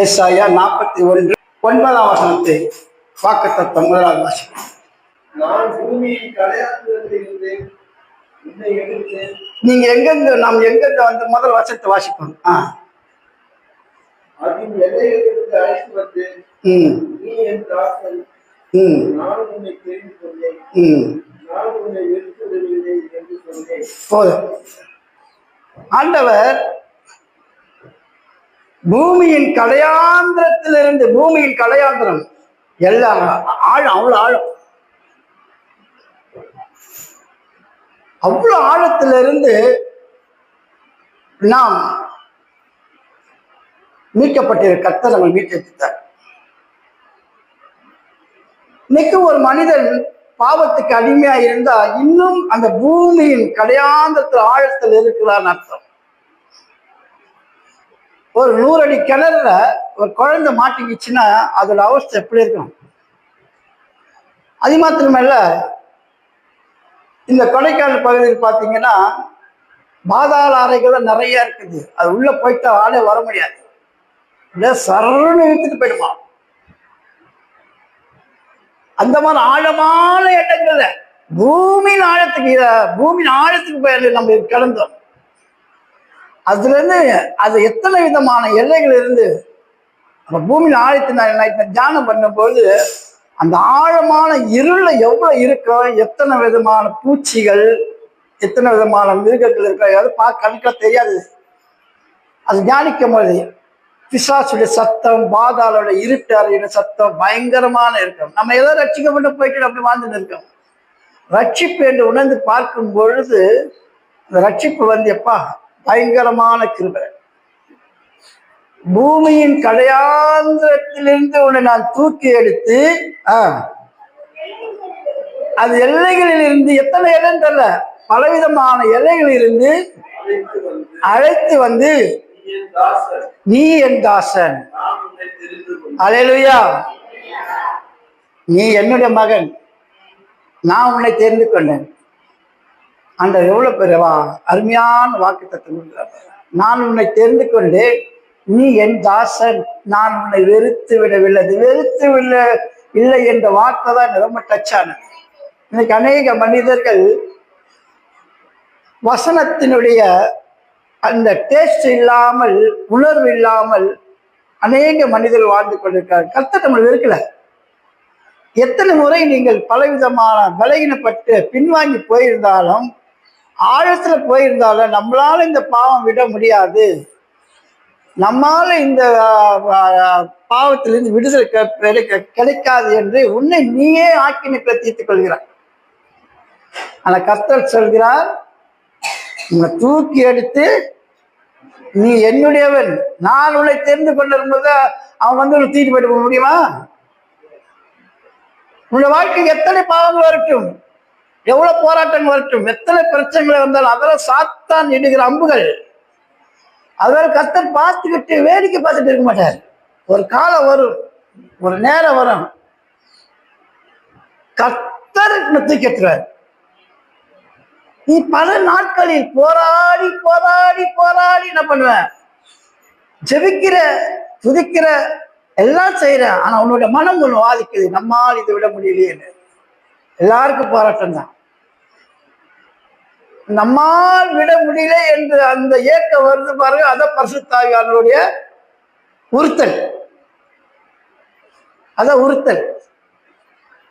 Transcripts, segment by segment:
ஏசாயா 41:9 வசனத்தை வாக்குத்தத்தம் முதலாவது வாசிக்கிறேன். நான் பூமியின் கடையாந்தரத்தில் இருந்தேன், உன்னை எடுத்தேன். நீங்க நாம் எங்கிருந்து வந்து முதல் வசனத்தை வாசிப்போம். அதன் எல்லையிலிருந்து அழைத்து வந்தேன். நீ என் தாசன், நான் உன்னை தெரிந்து கொண்டேன், நான் உன்னை வெறுக்கவில்லை என்று சொன்னேன். போதும். ஆண்டவர் பூமியின் கடையாந்திரத்திலிருந்து, பூமியின் கடையாந்திரம் எல்லாம் ஆழம், அவ்வளவு ஆழம், அவ்வளவு ஆழத்திலிருந்து நாம் மீட்கப்பட்டிருக்க கர்த்தர் நம்ம மீட்டெடுத்தார். இன்னைக்கு ஒரு மனிதன் பாவத்துக்கு அடிமையா இருந்தா இன்னும் அந்த பூமியின் கடையாந்தத்தில் ஆழத்தில் இருக்கிறான்னு அர்த்தம். ஒரு 100 அடி கிணறுல ஒரு குழந்தை மாட்டிக்கிச்சுன்னா அதோட அவஸ்தை எப்படி இருக்கும்? அது மாத்திரமல்ல, இந்த கொடைக்கானல் பகுதியில் பார்த்தீங்கன்னா பாதாள அறைகள் நிறைய இருக்குது. அது உள்ள போயிட்டு ஆளே வர முடியாது, சரன்னு இழுத்துட்டு போயிடுமா. அந்த மாதிரி ஆழமான இடங்கள்ல பூமியின் ஆழத்துக்கு போய் நம்ம கிடந்தோம். அதுல இருந்து அது எத்தனை விதமான எல்லைகள் இருந்து அந்த பூமியின் ஆழத்தை தியானம் பண்ணும்போது அந்த ஆழமான இருள எவ்வளவு இருக்கும், எத்தனை விதமான பூச்சிகள், எத்தனை விதமான மிருகங்கள் இருக்கோ அது கணக்கா தெரியாது. அது தியானிக்கும் போது பிசாசுடைய சத்தம், பாதாளோட இருட்டு அறையோட சத்தம் பயங்கரமான இருக்கும். நம்ம ஏதோ ரட்சிக்கப்பட்டு போயிட்டு அப்படி வாழ்ந்துட்டு இருக்கோம். ரட்சிப்பு என்று உணர்ந்து பார்க்கும் பொழுது அந்த ரட்சிப்பு எப்பா பயங்கரமான கிருபை. பூமியின் கடையாந்திரத்திலிருந்து உன்னை நான் தூக்கி எடுத்து அது எல்லைகளில் இருந்து, எத்தனை இடம் தெரியல, பலவிதமான எல்லைகளில் இருந்து அழைத்து வந்து நீ என் தாசன், அல்லேலூயா, நீ என்னுடைய மகன், நான் உன்னை தெரிந்து கொண்டேன். அந்த எவ்வளவு பெரியவா அருமையான வாக்குத்தத்தம். நான் உன்னை தெரிந்து கொண்டேன், நீ என் தாசன், நான் உன்னை வெறுத்து விடவில்லை. வெறுத்து இல்லை என்ற வார்த்தை தான் ரொம்ப டச்சானது. இன்னைக்கு அநேக மனிதர்கள் வசனத்தினுடைய அந்த டேஸ்ட் இல்லாமல், உணர்வு இல்லாமல் அநேக மனிதர்கள் வாழ்ந்து கொண்டிருக்காங்க. கர்த்தர் நம்மளை வெறுக்கல. எத்தனை முறை நீங்கள் பலவிதமான பலகீனப்பட்டு பின்வாங்கி போயிருந்தாலும், ஆழத்துல போயிருந்தாலும், நம்மளால இந்த பாவம் விட முடியாது, நம்மால இந்த பாவத்திலிருந்து விடுதலை கிடைக்காது என்று உன்னை நீயே ஆக்கினைக்குள்ள தீர்த்துக் கொள்கிறார். ஆனா கர்த்தர் சொல்கிறார், உன்னை தூக்கி எடுத்து நீ என்னுடையவன், நான் உன்னை தெரிந்து கொண்டிருக்கும்போது அவன் வந்து உன்னை தூக்கி போயிட்டு போக முடியுமா? உன்னுடைய வாழ்க்கைக்கு எத்தனை பாவங்கள் வரட்டும், எவ்வளவு போராட்டங்கள் வரட்டும், எத்தனை பிரச்சனைகள் வந்தாலும் அதெல்லாம் சாத்தான் இடுகிற அம்புகள். அதெல்லாம் கர்த்தர் பார்த்துக்கிட்டு வேடிக்கை பார்த்துட்டு இருக்க மாட்டார். ஒரு காலம் வரும், ஒரு நேரம் வரும், கர்த்தர் தூக்கி எடுத்துருவார். நீ பல நாட்களில் போராடி போராடி போராடி என்ன பண்ணுவேன், ஜெபிக்கிற, துதிக்கிற, எல்லாம் செய்யற, ஆனா உன்னோட மனம் ஒண்ணு வாதிக்குது, நம்மால் இதை விட முடியலையே. எல்லாருக்கும் போராட்டம் தான். நம்மால் விட முடியல என்று அந்த ஏக்கம் வருது பாருங்க, அத பரிசுத்த ஆவியானவருடைய உறுத்தல். அதான் உறுத்தல்.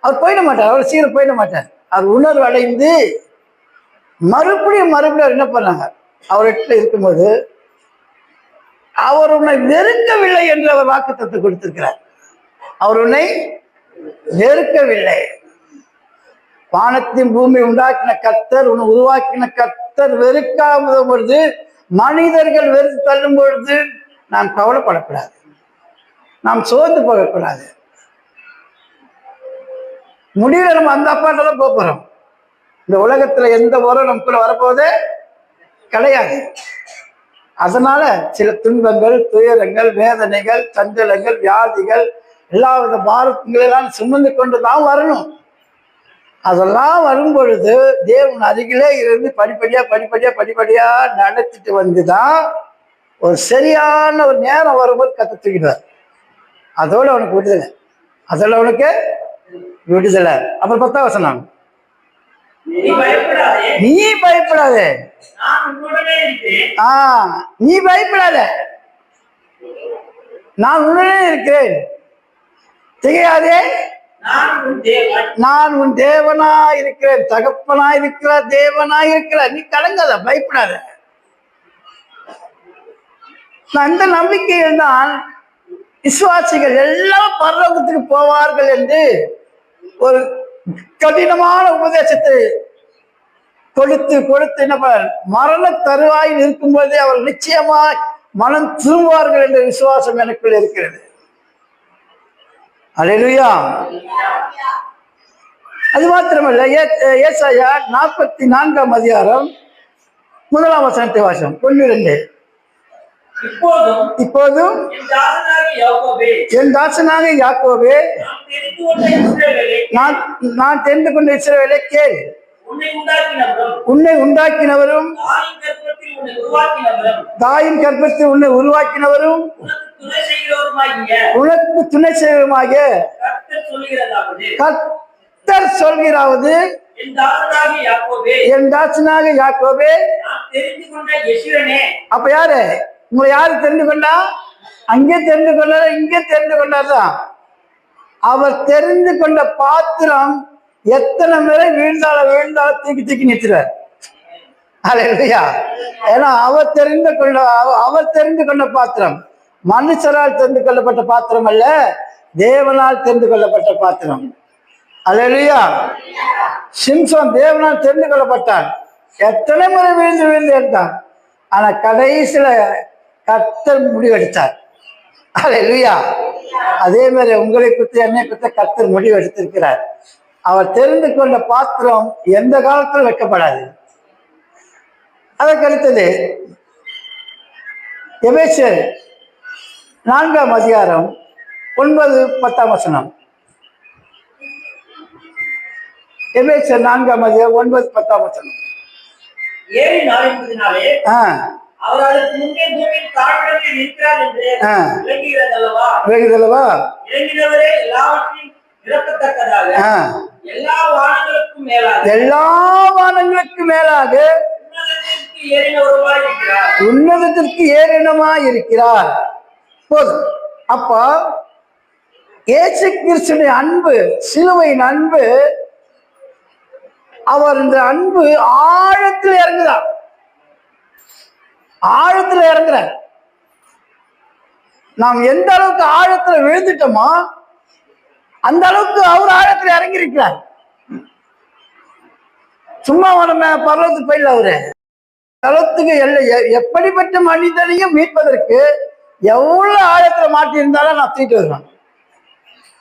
அவர் போயிட மாட்டார், அவர் சீர போயிட மாட்டார். அது உணர்வு அடைந்து மறுபடியும் என்ன பண்ணாங்க, அவர்கிட்ட இருக்கும்போது அவர் உன்னை வெறுக்கவில்லை என்று அவர் வாக்குத்தத்தை கொடுத்திருக்கிறார். அவர் உன்னை வெறுக்கவில்லை. வானத்தின் பூமி உண்டாக்கின கர்த்தர், உன்னை உருவாக்கின கர்த்தர் வெறுக்காத பொழுது, மனிதர்கள் வெறுத்து தள்ளும் பொழுது நாம் கவலைப்படக்கூடாது, நாம் சோர்ந்து போகக்கூடாது. முடிவில் நம்ம அந்த அப்பாட்ட தான் போறோம். இந்த உலகத்துல எந்த உரம் நமக்குள்ள வரப்போதே கிடையாது. அதனால சில துன்பங்கள், துயரங்கள், வேதனைகள், சஞ்சலங்கள், வியாதிகள், எல்லா வித பாரங்களெல்லாம் சுமந்து கொண்டுதான் வரணும். அதெல்லாம் வரும் பொழுது தேவன் அருகிலே இருந்து படிப்படியா நடத்திட்டு வந்துதான் ஒரு சரியான ஒரு நேரம் வரும்போது கத்த தூக்கிடுவார். அதோட அவனுக்கு விடுதலை, அதோட அவனுக்கு விடுதலை. அப்புறம் 10ஆம் வசனம், நீ பயப்படாதே, நீ பயப்படாதே. நான் உன்னுடனே இருக்கிறேன். நீ பயப்படாத, நான் உடனே இருக்கிறேன். திகையாதே, நான் உன் தேவன். நான் உன் தேவனா இருக்கிறேன், தகப்பனா இருக்கிற தேவனா இருக்கிற. நீ கலங்காத, பயப்படாத. அந்த நம்பிக்கையில் தான் விசுவாசிகள் எல்லாம் பரலோகத்துக்கு போவார்கள் என்று ஒரு கடினமான உபதேசத்தை கொடுத்து கொடுத்து என்ன மரண தருவாயில் இருக்கும்போதே அவர்கள் நிச்சயமா மனம் திரும்புவார்கள் என்ற விசுவாசம் எனக்குள் இருக்கிறது. அல்லேலூயா. அது மாத்திரமல்ல, ஏசாயா 44ஆம் அதிகாரம் 1ஆம் வசனத்தை வாசம் 1-2. இப்போதும் என் தாசனாக யாக்கோபே, நான் தெரிந்து கொண்ட இஸ்ரவேலே கேள். உன்னை உண்டாக்கினவரும் தாயின் கர்ப்பத்தில் உன்னை உருவாக்கினவரும் உனக்கு துணை செய்வருமாகிய கர்த்தர் சொல்கிறாவது, என் தாசனாக யாக்கோபே. அப்ப யாரு உங்களை யாரு தெரிந்து கொண்டா? அங்கே தெரிந்து கொண்டார, இங்கே தெரிந்து கொண்டார்தான். அவர் தெரிந்து கொண்ட பாத்திரம் எத்தனை முறை வீழ்ந்தாலும் தூக்கி தூக்கி நிறுத்துறார். அல்லேலூயா. ஏன்னா அவர் தெரிந்து கொண்ட பாத்திரம் மனுஷரால் தெரிந்து கொள்ளப்பட்ட பாத்திரம் அல்ல, தேவனால் தெரிந்து கொள்ளப்பட்ட பாத்திரம். அல்லேலூயா. சிம்சோன் தேவனால் தெரிந்து கொள்ளப்பட்டான். எத்தனை முறை விழுந்து விழுந்து எடுத்தான். ஆனா கடைசியில கர்த்தர் முடிவெடுத்தார். அல்லேலூயா. அதே மாதிரி உங்களை குறித்து என்னை குறித்த கர்த்தர் முடிவெடுத்திருக்கிறார். அவர் தெரிந்து கொண்ட பாத்திரம் எந்த காலத்தில் வைக்கப்படாது. அதற்கு அடுத்தது எபேசியர் 4ஆம் அதிகாரம் 9-10ஆம் வசனம். எபேசியர் 4ஆம் அதிகாரம் 9-10ஆம் வசனம். அவர் அதற்கு முன்னே பூமியின் தாழ்விடத்தில் இருக்கிறார் என்று விளங்குகிறதல்லவா? இறங்கினவரே எல்லாவற்றையும் நிரப்பத்தக்கதாக எல்லா வானங்களுக்கும் மேலாக உன்னதத்திற்கு ஏறினமாய் இருக்கிறார். போதும். அப்ப இயேசு கிறிஸ்துவின் அன்பு, சிலுவையின் அன்பு, அவர் இந்த அன்பு ஆழத்தில் இறங்குறார். ஆழத்துல இறங்குற நாம் எந்த அளவுக்கு ஆழத்துல விழுந்துட்டோமோ அந்த அளவுக்கு அவர் ஆழத்துல இறங்கி இருக்கிறார். சும்மா நம்ம பர்வத்துக்கு போயிடல. அவரு தளத்துக்கு எப்படிப்பட்ட மனிதனையும் மீட்பதற்கு எவ்வளவு ஆழத்துல மாட்டி இருந்தாலும் நான் தூக்கிட்டு வருவேன்.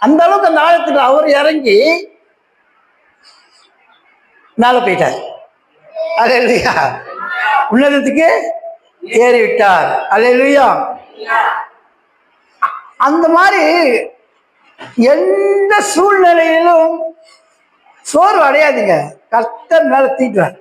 அந்த அளவுக்கு அந்த ஆழத்துக்கு அவர் இறங்கி மேல போயிட்டார். அல்லேலூயா. உன்னதத்துக்கு ஏறிவிட்டார். அல்லேலூயா. அந்த மாதிரி எந்த சூழ்நிலையிலும் சோர்வு அடையாதீங்க. கர்த்தர் மேல தூக்கிடுவார்.